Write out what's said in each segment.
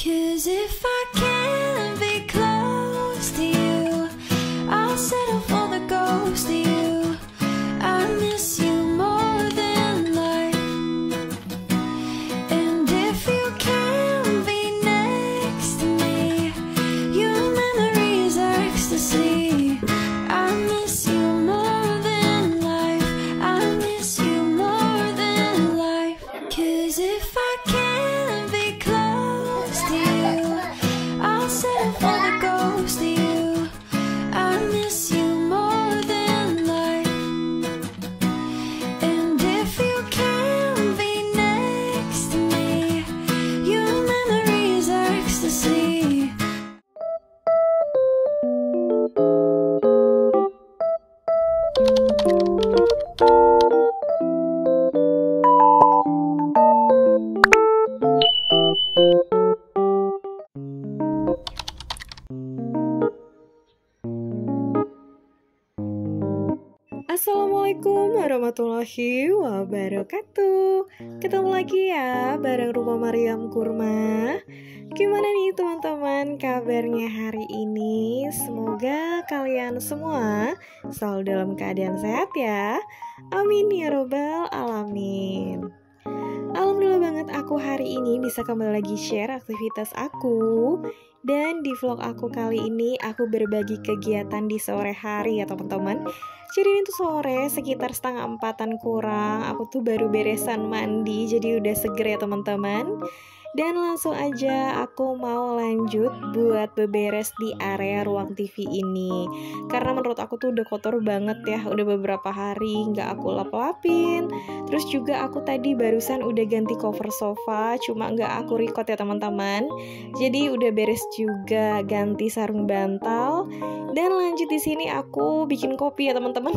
'Cause if I can't be close to you, I'll settle for the ghost of you. I miss you more than life. And if you can't be next to me, your memories are ecstasy. I miss you more than life. I miss you more than life. 'Cause if I can't be close to you, I'll settle for the ghost of you. I miss you more than life. And if you can't be next to me, your memories are ecstasy. Assalamualaikum warahmatullahi wabarakatuh. Ketemu lagi ya bareng Rumah Maryam Kurma. Gimana nih teman-teman kabarnya hari ini? Semoga kalian semua selalu dalam keadaan sehat ya. Amin ya robbal alamin. Alhamdulillah banget aku hari ini bisa kembali lagi share aktivitas aku. Dan di vlog aku kali ini aku berbagi kegiatan di sore hari ya teman-teman. Jadi ini tuh sore sekitar 3:30 kurang. Aku tuh baru beresan mandi, jadi udah seger ya teman-teman. Dan langsung aja aku mau lanjut buat beberes di area ruang TV ini. Karena menurut aku tuh udah kotor banget ya. Udah beberapa hari nggak aku lap-lapin. Terus juga aku tadi barusan udah ganti cover sofa, cuma nggak aku record ya teman-teman. Jadi udah beres juga ganti sarung bantal. Dan lanjut di sini aku bikin kopi ya teman-teman.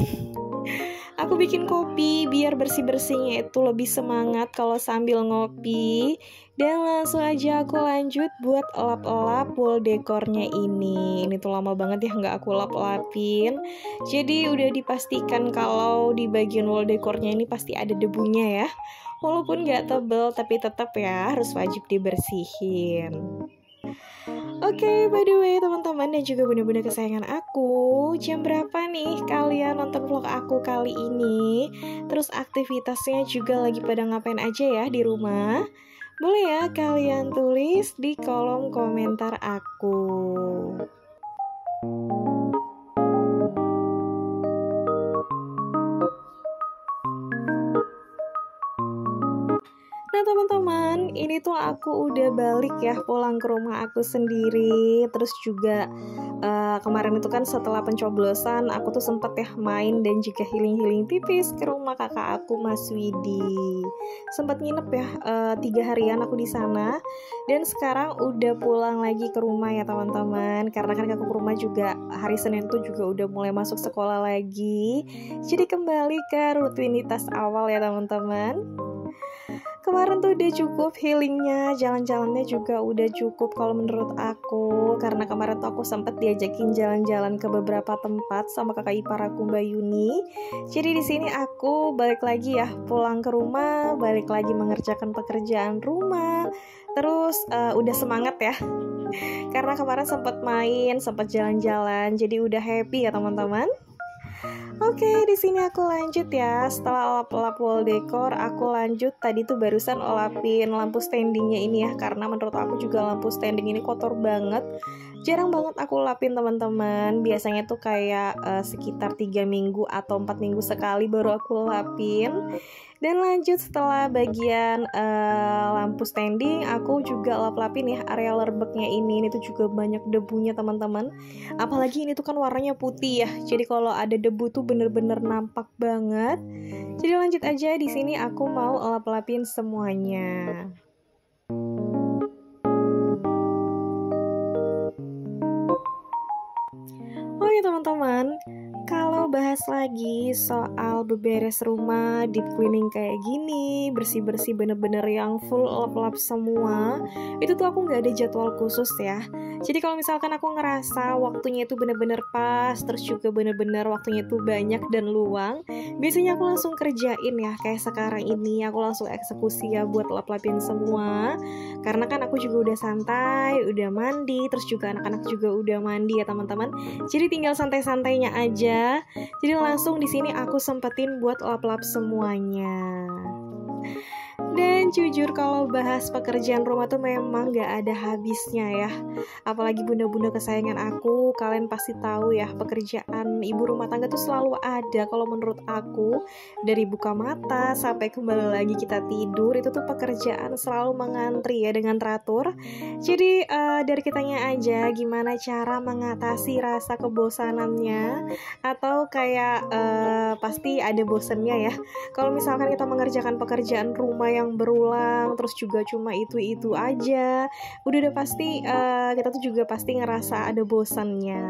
Aku bikin kopi biar bersih-bersihnya itu lebih semangat kalau sambil ngopi. Dan langsung aja aku lanjut buat lap-lap wall dekornya ini. Ini tuh lama banget ya nggak aku lap-lapin. Jadi udah dipastikan kalau di bagian wall dekornya ini pasti ada debunya ya. Walaupun nggak tebel tapi tetap ya harus wajib dibersihin. Oke, by the way teman-teman dan juga bunda-bunda kesayangan aku, jam berapa nih kalian nonton vlog aku kali ini? Terus aktivitasnya juga lagi pada ngapain aja ya di rumah? Boleh ya kalian tulis di kolom komentar aku. Nah teman-teman, ini tuh aku udah balik ya pulang ke rumah aku sendiri. Terus juga kemarin itu kan setelah pencoblosan aku tuh sempet ya main dan juga healing-healing tipis ke rumah kakak aku Mas Widi. Sempet nginep ya 3 harian aku di sana. Dan sekarang udah pulang lagi ke rumah ya teman-teman. Karena kan aku ke rumah juga hari Senin tuh juga udah mulai masuk sekolah lagi. Jadi kembali ke rutinitas awal ya teman-teman. Kemarin tuh udah cukup healingnya, jalan-jalannya juga udah cukup kalau menurut aku. Karena kemarin tuh aku sempat diajakin jalan-jalan ke beberapa tempat sama kakak ipar aku Mbak Yuni. Jadi di sini aku balik lagi ya, pulang ke rumah, balik lagi mengerjakan pekerjaan rumah. Terus udah semangat ya. Karena kemarin sempat main, sempat jalan-jalan, jadi udah happy ya teman-teman. Oke, di sini aku lanjut ya. Setelah lap-lap wall decor, aku lanjut tadi tuh barusan olapin lampu standingnya ini ya. Karena menurut aku juga lampu standing ini kotor banget. Jarang banget aku lapin teman-teman. Biasanya tuh kayak sekitar 3 minggu atau 4 minggu sekali baru aku lapin. Dan lanjut setelah bagian lampu standing, aku juga lap-lapin ya area lerbeknya ini. Ini tuh juga banyak debunya teman-teman. Apalagi ini tuh kan warnanya putih ya. Jadi kalau ada debu tuh bener-bener nampak banget. Jadi lanjut aja, di sini aku mau lap-lapin semuanya. Oh ya teman-teman, kalau mau bahas lagi soal beberes rumah, deep cleaning kayak gini, bersih-bersih bener-bener yang full lap-lap semua, itu tuh aku nggak ada jadwal khusus ya. Jadi kalau misalkan aku ngerasa waktunya itu bener-bener pas, terus juga bener-bener waktunya itu banyak dan luang, biasanya aku langsung kerjain ya. Kayak sekarang ini aku langsung eksekusi ya buat lap-lapin semua. Karena kan aku juga udah santai, udah mandi, terus juga anak-anak juga udah mandi ya teman-teman. Jadi tinggal santai-santainya aja. Jadi langsung di sini aku sempetin buat lap-lap semuanya. Dan jujur kalau bahas pekerjaan rumah tuh memang gak ada habisnya ya. Apalagi bunda-bunda kesayangan aku, kalian pasti tahu ya, pekerjaan ibu rumah tangga tuh selalu ada. Kalau menurut aku, dari buka mata sampai kembali lagi kita tidur, itu tuh pekerjaan selalu mengantri ya dengan teratur. Jadi dari kitanya aja gimana cara mengatasi rasa kebosanannya. Atau kayak pasti ada bosennya ya. Kalau misalkan kita mengerjakan pekerjaan rumah yang berulang, terus juga cuma itu aja, udah pasti kita tuh juga pasti ngerasa ada bosannya.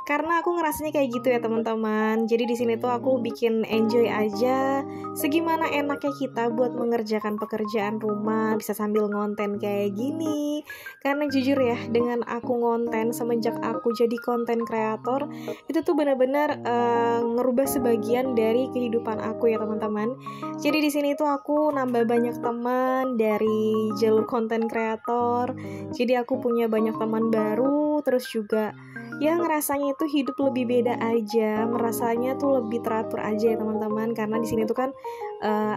Karena aku ngerasanya kayak gitu ya teman-teman. Jadi di sini tuh aku bikin enjoy aja, segimana enaknya kita buat mengerjakan pekerjaan rumah bisa sambil ngonten kayak gini. Karena jujur ya, dengan aku ngonten semenjak aku jadi konten kreator, itu tuh benar-benar ngerubah sebagian dari kehidupan aku ya teman-teman. Jadi di sini tuh aku nambah banyak teman dari jalur konten kreator. Jadi aku punya banyak teman baru, terus juga ya ngerasanya itu hidup lebih beda aja, merasanya tuh lebih teratur aja ya teman-teman. Karena di sini tuh kan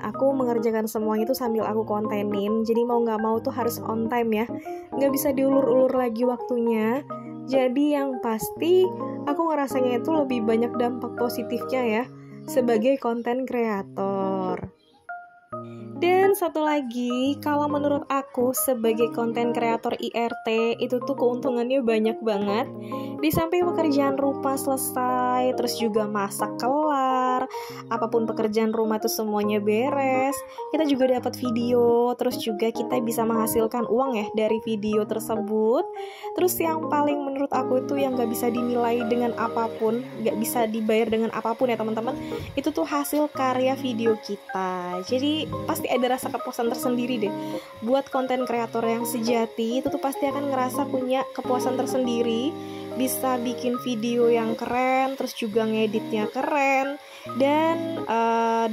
aku mengerjakan semuanya itu sambil aku kontenin. Jadi mau nggak mau tuh harus on time ya, nggak bisa diulur-ulur lagi waktunya. Jadi yang pasti aku ngerasanya itu lebih banyak dampak positifnya ya sebagai konten kreator. Dan satu lagi, kalau menurut aku sebagai konten kreator IRT itu tuh keuntungannya banyak banget. Di samping pekerjaan rumah selesai, terus juga masak kelar, apapun pekerjaan rumah tuh semuanya beres, kita juga dapat video, terus juga kita bisa menghasilkan uang ya dari video tersebut. Terus yang paling menurut aku itu yang gak bisa dinilai dengan apapun, gak bisa dibayar dengan apapun ya teman-teman, itu tuh hasil karya video kita. Jadi pasti ada rasa kepuasan tersendiri deh. Buat konten kreator yang sejati itu tuh pasti akan ngerasa punya kepuasan tersendiri, bisa bikin video yang keren, terus juga ngeditnya keren, dan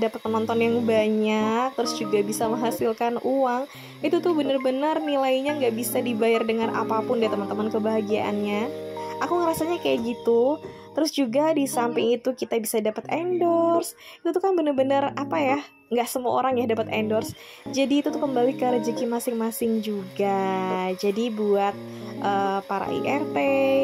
dapat penonton yang banyak, terus juga bisa menghasilkan uang. Itu tuh bener-bener nilainya nggak bisa dibayar dengan apapun deh teman-teman, kebahagiaannya. Aku ngerasanya kayak gitu. Terus juga di samping itu kita bisa dapat endorse. Itu tuh kan bener-bener apa ya, nggak semua orang ya dapat endorse. Jadi itu tuh kembali ke rezeki masing-masing juga. Jadi buat para IRT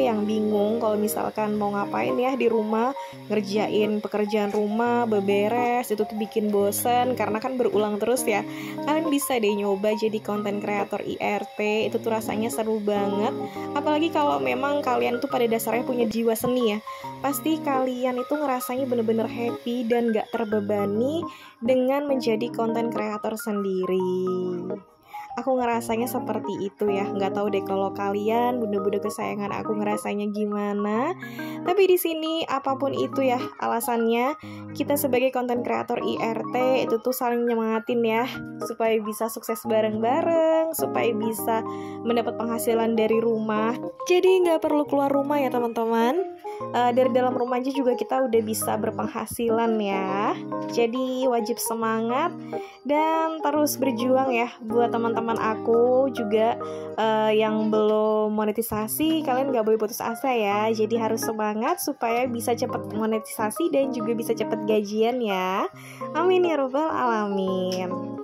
yang bingung kalau misalkan mau ngapain ya di rumah, ngerjain pekerjaan rumah, beberes, itu tuh bikin bosen karena kan berulang terus ya. Kalian bisa deh nyoba jadi konten kreator IRT, itu tuh rasanya seru banget. Apalagi kalau memang kalian tuh pada dasarnya punya jiwa seni ya, pasti kalian itu ngerasanya bener-bener happy dan gak terbebani dengan menjadi konten kreator sendiri. Aku ngerasanya seperti itu ya. Nggak tahu deh kalau kalian, bunda-bunda kesayangan aku, ngerasanya gimana. Tapi di sini apapun itu ya alasannya, kita sebagai konten kreator IRT itu tuh saling nyemangatin ya, supaya bisa sukses bareng-bareng, supaya bisa mendapat penghasilan dari rumah. Jadi nggak perlu keluar rumah ya teman-teman. Dari dalam rumah aja juga kita udah bisa berpenghasilan ya. Jadi wajib semangat dan terus berjuang ya. Buat teman-teman aku juga yang belum monetisasi, kalian gak boleh putus asa ya. Jadi harus semangat supaya bisa cepat monetisasi dan juga bisa cepat gajian ya. Amin ya robbal alamin.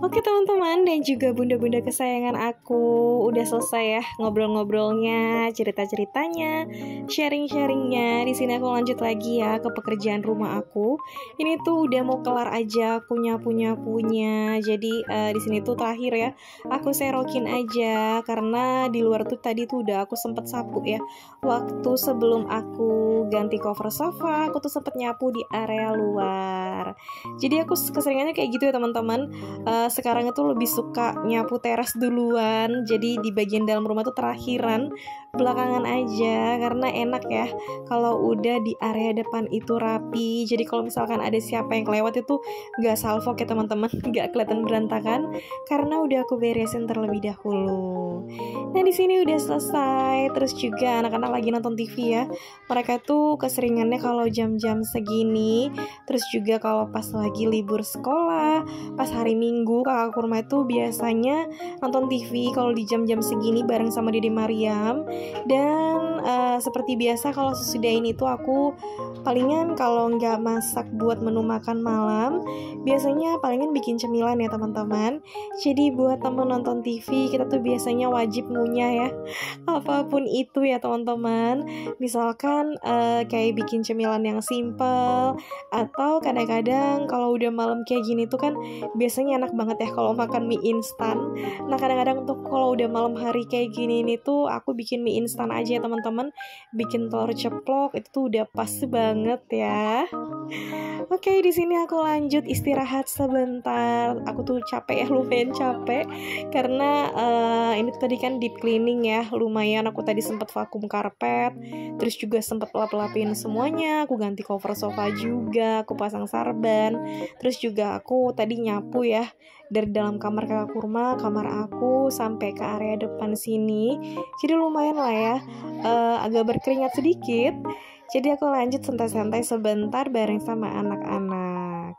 Oke teman-teman dan juga bunda-bunda kesayangan aku, udah selesai ya ngobrol-ngobrolnya, cerita-ceritanya, sharing-sharingnya. Di sini aku lanjut lagi ya ke pekerjaan rumah aku. Ini tuh udah mau kelar aja aku nyapu-nyapunya. Jadi di sini tuh terakhir ya, aku serokin aja karena di luar tuh tadi tuh udah aku sempet sapu ya. Waktu sebelum aku ganti cover sofa, aku tuh sempet nyapu di area luar. Jadi aku keseringannya kayak gitu ya teman-teman. Sekarang itu lebih suka nyapu teras duluan, jadi di bagian dalam rumah tuh terakhiran, belakangan aja, karena enak ya kalau udah di area depan itu rapi. Jadi kalau misalkan ada siapa yang kelewat itu gak salfok ya teman-teman, gak kelihatan berantakan karena udah aku beresin terlebih dahulu. Nah di sini udah selesai. Terus juga anak-anak lagi nonton TV ya. Mereka tuh keseringannya kalau jam-jam segini. Terus juga kalau pas lagi libur sekolah, pas hari Minggu, kakak kurma itu biasanya nonton TV kalau di jam-jam segini bareng sama Dede Mariam. Dan seperti biasa kalau sesudah ini tuh aku palingan kalau nggak masak buat menu makan malam, biasanya palingan bikin cemilan ya teman-teman. Jadi buat temen nonton TV, kita tuh biasanya wajib ngunyah ya, apapun itu ya teman-teman. Misalkan kayak bikin cemilan yang simple, atau kadang-kadang kalau udah malam kayak gini tuh kan biasanya enak banget ya kalau makan mie instan. Nah kadang-kadang untuk kalau udah malam hari kayak gini nih tuh aku bikin mie instan aja ya teman-teman. Bikin telur ceplok itu tuh udah pas banget ya. Oke, di sini aku lanjut istirahat sebentar. Aku tuh capek ya, lumayan capek karena ini tadi kan deep cleaning ya, lumayan. Aku tadi sempat vakum karpet, terus juga sempat lap-lapin semuanya. Aku ganti cover sofa juga, aku pasang sarban. Terus juga aku tadi nyapu ya dari dalam kamar kakak kurma, kamar aku sampai ke area depan sini. Jadi lumayan lah ya, agak berkeringat sedikit. Jadi aku lanjut santai-santai sebentar bareng sama anak-anak.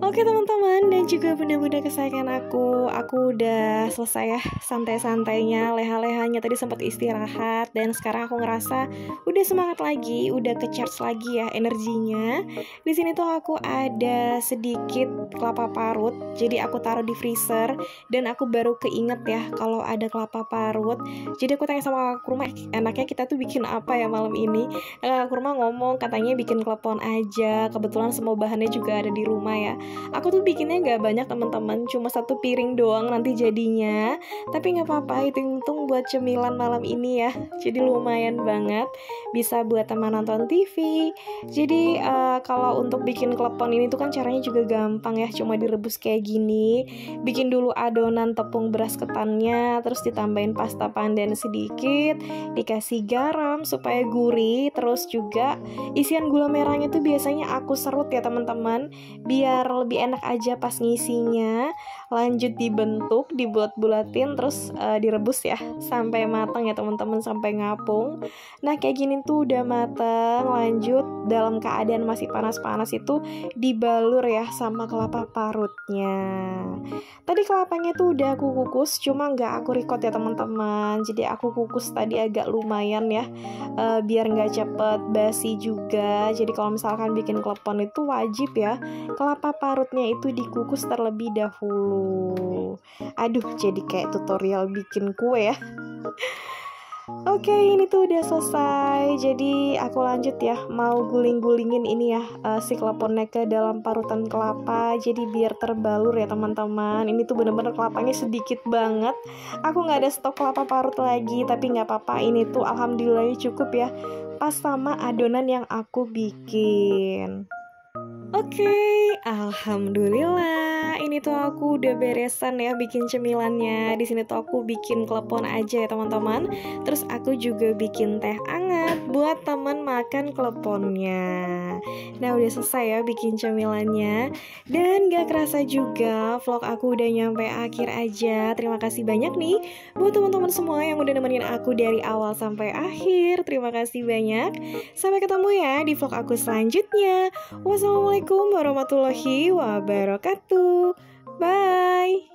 Oke teman-teman dan juga bunda-bunda kesayangan aku udah selesai ya santai-santainya, leha-lehanya. Tadi sempat istirahat dan sekarang aku ngerasa udah semangat lagi, udah ke-charge lagi ya energinya. Di sini tuh aku ada sedikit kelapa parut, jadi aku taruh di freezer dan aku baru keinget ya kalau ada kelapa parut. Jadi aku tanya sama kakak kurma, enaknya kita tuh bikin apa ya malam ini? Kakak kurma ngomong katanya bikin klepon aja, kebetulan semua bahannya juga ada di rumah ya. Aku tuh bikinnya gak banyak teman-teman, cuma 1 piring doang nanti jadinya. Tapi gak apa-apa, hitung-hitung buat cemilan malam ini ya. Jadi lumayan banget, bisa buat teman nonton TV. Jadi kalau untuk bikin klepon ini tuh kan caranya juga gampang ya, cuma direbus kayak gini. Bikin dulu adonan tepung beras ketannya, terus ditambahin pasta pandan sedikit, dikasih garam supaya gurih. Terus juga isian gula merahnya tuh biasanya aku serut ya teman-teman, biar lebih enak aja pas ngisinya. Lanjut dibentuk, dibulat-bulatin, terus direbus ya sampai matang ya teman-teman, sampai ngapung. Nah kayak gini tuh udah matang. Lanjut dalam keadaan masih panas-panas itu dibalur ya sama kelapa parutnya. Tadi kelapanya tuh udah aku kukus, cuma nggak aku record ya teman-teman. Jadi aku kukus tadi agak lumayan ya, biar nggak cepet basi juga. Jadi kalau misalkan bikin klepon itu wajib ya kelapa parutnya itu dikukus terlebih dahulu. Aduh, jadi kayak tutorial bikin kue ya. Oke, ini tuh udah selesai. Jadi aku lanjut ya, mau guling-gulingin ini ya, si kleponnya ke dalam parutan kelapa. Jadi biar terbalur ya teman-teman. Ini tuh bener-bener kelapanya sedikit banget. Aku nggak ada stok kelapa parut lagi, tapi nggak apa-apa. Ini tuh alhamdulillah cukup ya, pas sama adonan yang aku bikin. Oke, alhamdulillah. Ini tuh aku udah beresan ya bikin cemilannya. Di sini tuh aku bikin klepon aja ya teman-teman. Terus aku juga bikin teh hangat buat teman makan kleponnya. Nah udah selesai ya bikin cemilannya. Dan gak kerasa juga vlog aku udah nyampe akhir aja. Terima kasih banyak nih buat teman-teman semua yang udah nemenin aku dari awal sampai akhir. Terima kasih banyak. Sampai ketemu ya di vlog aku selanjutnya. Wassalamualaikum warahmatullahi wabarakatuh. Bye.